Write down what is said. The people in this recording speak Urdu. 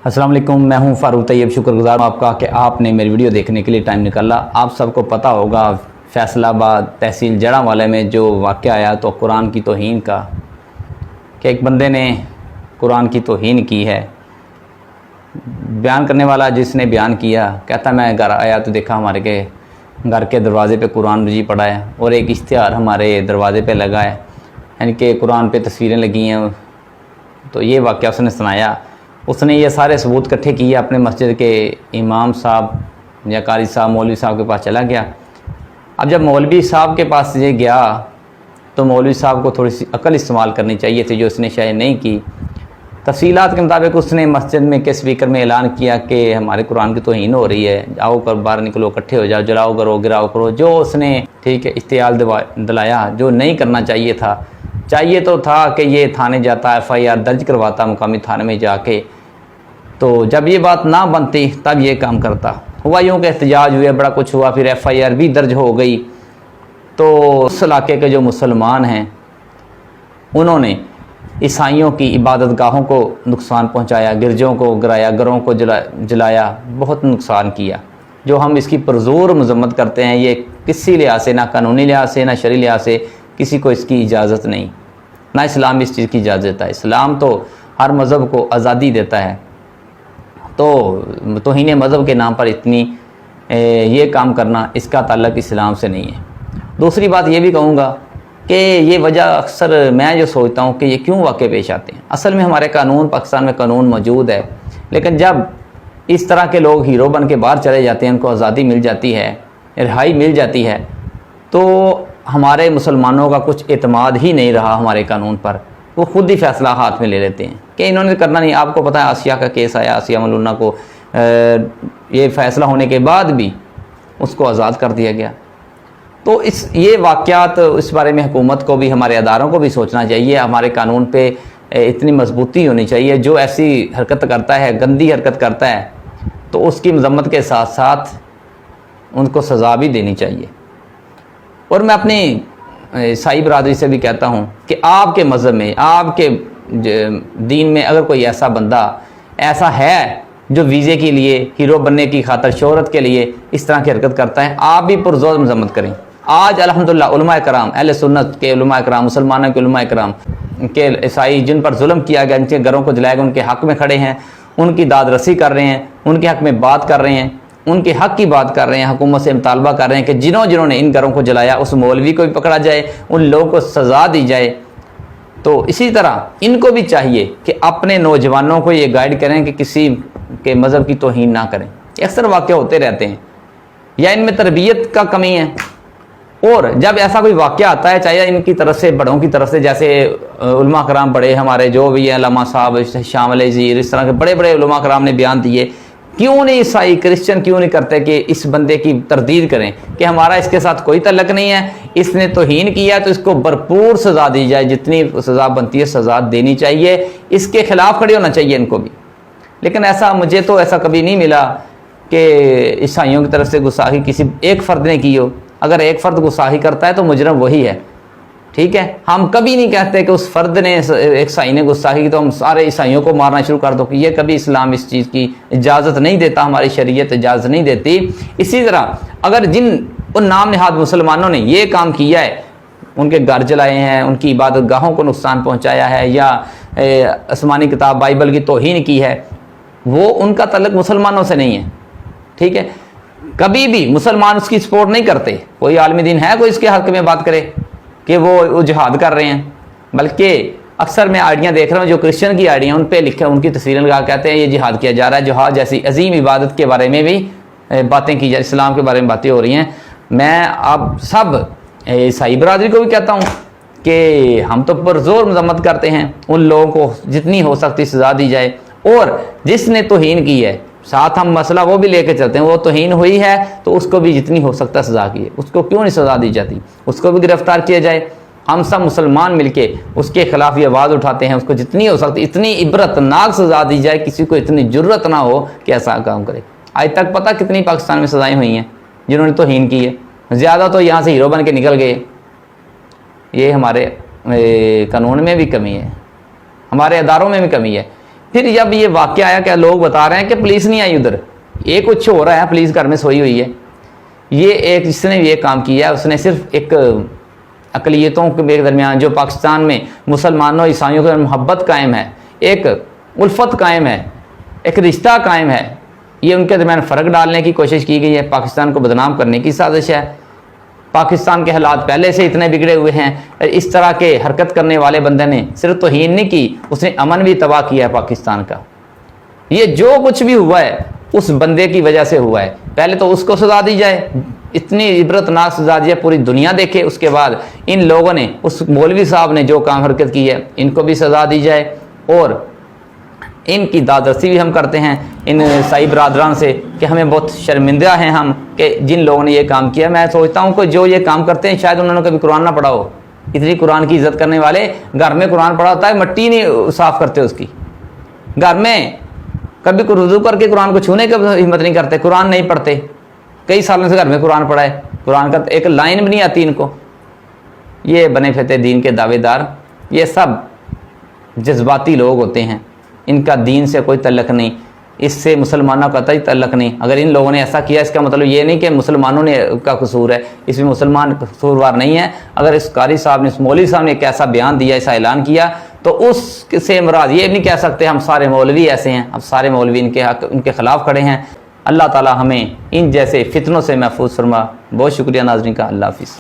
السلام علیکم، میں ہوں فاروق طیب۔ شکر گزار ہوں آپ کا کہ آپ نے میری ویڈیو دیکھنے کے لیے ٹائم نکالا۔ آپ سب کو پتہ ہوگا فیصل آباد تحصیل جڑاں میں جو واقعہ آیا تو قرآن کی توہین کا، کہ ایک بندے نے قرآن کی توہین کی ہے۔ بیان کرنے والا جس نے بیان کیا کہتا میں گھر آیا تو دیکھا ہمارے کے گھر کے دروازے پہ قرآن مجید پڑا ہے اور ایک اشتہار ہمارے دروازے پہ لگا ہے، یعنی کہ قرآن پہ تصویریں لگی ہیں۔ تو یہ واقعہ اس نے سنایا۔ اس نے یہ سارے ثبوت اکٹھے کیے، اپنے مسجد کے امام صاحب یا قاری صاحب مولوی صاحب کے پاس چلا گیا۔ اب جب مولوی صاحب کے پاس یہ گیا تو مولوی صاحب کو تھوڑی سی عقل استعمال کرنی چاہیے تھی، جو اس نے شاید نہیں کی۔ تفصیلات کے مطابق اس نے مسجد میں کے اسپیکر میں اعلان کیا کہ ہمارے قرآن کی توہین ہو رہی ہے، آؤ کر باہر نکلو، اکٹھے ہو جاؤ، جلاؤ کرو، گراؤ کرو، جو اس نے ٹھیک ہے اشتعال دلایا، جو نہیں کرنا چاہیے تھا۔ چاہیے تو تھا کہ یہ تھانے جاتا، ایف آئی آر درج کرواتا مقامی تھانے میں جا کے، تو جب یہ بات نہ بنتی تب یہ کام کرتا۔ ہوا یوں کہ احتجاج ہوئے، بڑا کچھ ہوا، پھر ایف آئی آر بھی درج ہو گئی۔ تو اس علاقے کے جو مسلمان ہیں انہوں نے عیسائیوں کی عبادت گاہوں کو نقصان پہنچایا، گرجوں کو گرایا، گھروں کو جلایا، بہت نقصان کیا، جو ہم اس کی پرزور مذمت کرتے ہیں۔ یہ کسی لحاظ سے، نہ قانونی لحاظ سے، نہ شرعی لحاظ سے کسی کو اس کی اجازت نہیں، نہ اسلام اس چیز کی اجازت دیتا ہے۔ اسلام تو ہر مذہب کو آزادی دیتا ہے، تو توہین مذہب کے نام پر اتنی یہ کام کرنا، اس کا تعلق اسلام سے نہیں ہے۔ دوسری بات یہ بھی کہوں گا کہ یہ وجہ اکثر میں جو سوچتا ہوں کہ یہ کیوں واقع پیش آتے ہیں۔ اصل میں ہمارے قانون، پاکستان میں قانون موجود ہے، لیکن جب اس طرح کے لوگ ہیرو بن کے باہر چلے جاتے ہیں، ان کو آزادی مل جاتی ہے، رہائی مل جاتی ہے، تو ہمارے مسلمانوں کا کچھ اعتماد ہی نہیں رہا ہمارے قانون پر۔ وہ خود ہی فیصلہ ہاتھ میں لے لیتے ہیں کہ انہوں نے کرنا نہیں۔ آپ کو پتہ ہے آسیہ کا کیس آیا، آسیہ ملونہ کو یہ فیصلہ ہونے کے بعد بھی اس کو آزاد کر دیا گیا۔ تو یہ واقعات، اس بارے میں حکومت کو بھی، ہمارے اداروں کو بھی سوچنا چاہیے، ہمارے قانون پہ اتنی مضبوطی ہونی چاہیے۔ جو ایسی حرکت کرتا ہے، گندی حرکت کرتا ہے، تو اس کی مذمت کے ساتھ ساتھ ان کو سزا بھی دینی چاہیے۔ اور میں اپنی عیسائی برادری سے بھی کہتا ہوں کہ آپ کے مذہب میں، آپ کے دین میں اگر کوئی ایسا بندہ ایسا ہے جو ویزے کے لیے، ہیرو بننے کی خاطر، شہرت کے لیے اس طرح کی حرکت کرتا ہے، آپ بھی پرزور مذمت کریں۔ آج الحمدللہ علماء کرام، اہل سنت کے علماء کرام، مسلمانوں کے علماء کرام کہ عیسائی جن پر ظلم کیا گیا، ان کے گھروں کو جلایا گیا، ان کے حق میں کھڑے ہیں، ان کی داد رسی کر رہے ہیں، ان کے حق میں بات کر رہے ہیں، ان کے حق کی بات کر رہے ہیں، حکومت سے مطالبہ کر رہے ہیں کہ جنہوں نے ان گھروں کو جلایا اس مولوی کو بھی پکڑا جائے، ان لوگوں کو سزا دی جائے۔ تو اسی طرح ان کو بھی چاہیے کہ اپنے نوجوانوں کو یہ گائیڈ کریں کہ کسی کے مذہب کی توہین نہ کریں۔ اکثر واقع ہوتے رہتے ہیں، یا ان میں تربیت کا کمی ہے، اور جب ایسا کوئی واقعہ آتا ہے، چاہے ان کی طرف سے، بڑوں کی طرف سے، جیسے علماء کرام بڑے ہمارے جو بھی ہیں، علامہ صاحب، شام علیہ زیر، اس طرح کے بڑے بڑے علماء کرام نے بیان دیے، کیوں نہیں عیسائی کرسچن کیوں نہیں کرتے کہ اس بندے کی تردید کریں کہ ہمارا اس کے ساتھ کوئی تعلق نہیں ہے، اس نے توہین کیا ہے تو اس کو بھرپور سزا دی جائے، جتنی سزا بنتی ہے سزا دینی چاہیے، اس کے خلاف کھڑے ہونا چاہیے ان کو بھی۔ لیکن مجھے تو ایسا کبھی نہیں ملا کہ عیسائیوں کی طرف سے گستاخی کسی ایک فرد نے کی ہو۔ اگر ایک فرد گستاخی کرتا ہے تو مجرم وہی ہے، ٹھیک ہے۔ ہم کبھی نہیں کہتے کہ اس فرد نے، ایک عیسائی نے گستاخی کی تو ہم سارے عیسائیوں کو مارنا شروع کر دو، کہ یہ کبھی اسلام اس چیز کی اجازت نہیں دیتا، ہماری شریعت اجازت نہیں دیتی۔ اسی طرح اگر ان نام نہاد مسلمانوں نے یہ کام کیا ہے، ان کے گھر جلائے ہیں، ان کی عبادت گاہوں کو نقصان پہنچایا ہے، یا آسمانی کتاب بائبل کی توہین کی ہے، وہ ان کا تعلق مسلمانوں سے نہیں ہے، ٹھیک ہے۔ کبھی بھی مسلمان اس کی سپورٹ نہیں کرتے۔ کوئی عالم دین ہے کوئی اس کے حق میں بات کرے کہ وہ جہاد کر رہے ہیں؟ بلکہ اکثر میں آئیڈیاں دیکھ رہا ہوں جو کرسچن کی آئیڈیاں، ان پہ لکھے، ان کی تصویریں لگا کہتے ہیں یہ جہاد کیا جا رہا ہے۔ جہاد جیسی عظیم عبادت کے بارے میں بھی باتیں کی جا رہی، اسلام کے بارے میں باتیں ہو رہی ہیں۔ میں آپ سب عیسائی برادری کو بھی کہتا ہوں کہ ہم تو پرزور مذمت کرتے ہیں، ان لوگوں کو جتنی ہو سکتی سزا دی جائے، اور جس نے توہین کی ہے ساتھ ہم مسئلہ وہ بھی لے کے چلتے ہیں، وہ توہین ہوئی ہے تو اس کو بھی جتنی ہو سکتا سزا کی ہے، اس کو کیوں نہیں سزا دی جاتی، اس کو بھی گرفتار کیا جائے۔ ہم سب مسلمان مل کے اس کے خلاف یہ آواز اٹھاتے ہیں، اس کو جتنی ہو سکتی اتنی عبرتناک سزا دی جائے، کسی کو اتنی جرت نہ ہو کہ ایسا کام کرے۔ آج تک پتہ کتنی پاکستان میں سزائیں ہوئی ہیں جنہوں نے توہین کی ہے، زیادہ تو یہاں سے ہیرو بن کے نکل گئے۔ یہ ہمارے قانون میں بھی کمی ہے، ہمارے اداروں میں بھی کمی ہے پھر جب یہ واقعہ آیا کہ لوگ بتا رہے ہیں کہ پولیس نہیں آئی ادھر، یہ کچھ ہو رہا ہے، پولیس گھر میں سوئی ہوئی ہے. یہ ایک جس نے یہ کام کیا ہے اس نے صرف ایک اقلیتوں کے درمیان جو پاکستان میں مسلمانوں عیسائیوں کے محبت قائم ہے، ایک الفت قائم ہے، ایک رشتہ قائم ہے، یہ ان کے درمیان فرق ڈالنے کی کوشش کی گئی ہے، پاکستان کو بدنام کرنے کی سازش ہے. پاکستان کے حالات پہلے سے اتنے بگڑے ہوئے ہیں، اس طرح کے حرکت کرنے والے بندے نے صرف توہین نہیں کی، اس نے امن بھی تباہ کیا ہے پاکستان کا. یہ جو کچھ بھی ہوا ہے اس بندے کی وجہ سے ہوا ہے. پہلے تو اس کو سزا دی جائے، اتنی عبرتناک سزا دی جائے، پوری دنیا دیکھے. اس کے بعد ان لوگوں نے، اس مولوی صاحب نے جو کام حرکت کی ہے، ان کو بھی سزا دی جائے. اور ان کی دادرسی بھی ہم کرتے ہیں ان عیسائی برادران سے کہ ہمیں بہت شرمندہ ہیں ہم کہ جن لوگوں نے یہ کام کیا. میں سوچتا ہوں کہ جو یہ کام کرتے ہیں شاید انہوں نے کبھی قرآن نہ پڑھا ہو. اتنی قرآن کی عزت کرنے والے گھر میں قرآن پڑھا ہوتا ہے، مٹی نہیں صاف کرتے اس کی. گھر میں کبھی وضو کر کے قرآن کو چھونے کی ہمت نہیں کرتے، قرآن نہیں پڑھتے. کئی سالوں سے گھر میں قرآن پڑھا ہے، قرآن کا ایک لائن بھی نہیں آتی ان کو. یہ بنے پھرتے دین کے دعوے دار، یہ سب جذباتی لوگ ہوتے ہیں، ان کا دین سے کوئی تعلق نہیں، اس سے مسلمانوں کا قطعی تعلق نہیں. اگر ان لوگوں نے ایسا کیا اس کا مطلب یہ نہیں کہ مسلمانوں نے کا قصور ہے، اس میں مسلمان قصوروار نہیں ہے. اگر اس قاری صاحب نے، اس مولوی صاحب نے ایک ایسا بیان دیا، ایسا اعلان کیا، تو اس سے مراد یہ نہیں کہہ سکتے ہم سارے مولوی ایسے ہیں، اب سارے مولوی ان کے خلاف کھڑے ہیں. اللہ تعالی ہمیں ان جیسے فتنوں سے محفوظ فرما. بہت شکریہ ناظرین کا. اللہ حافظ.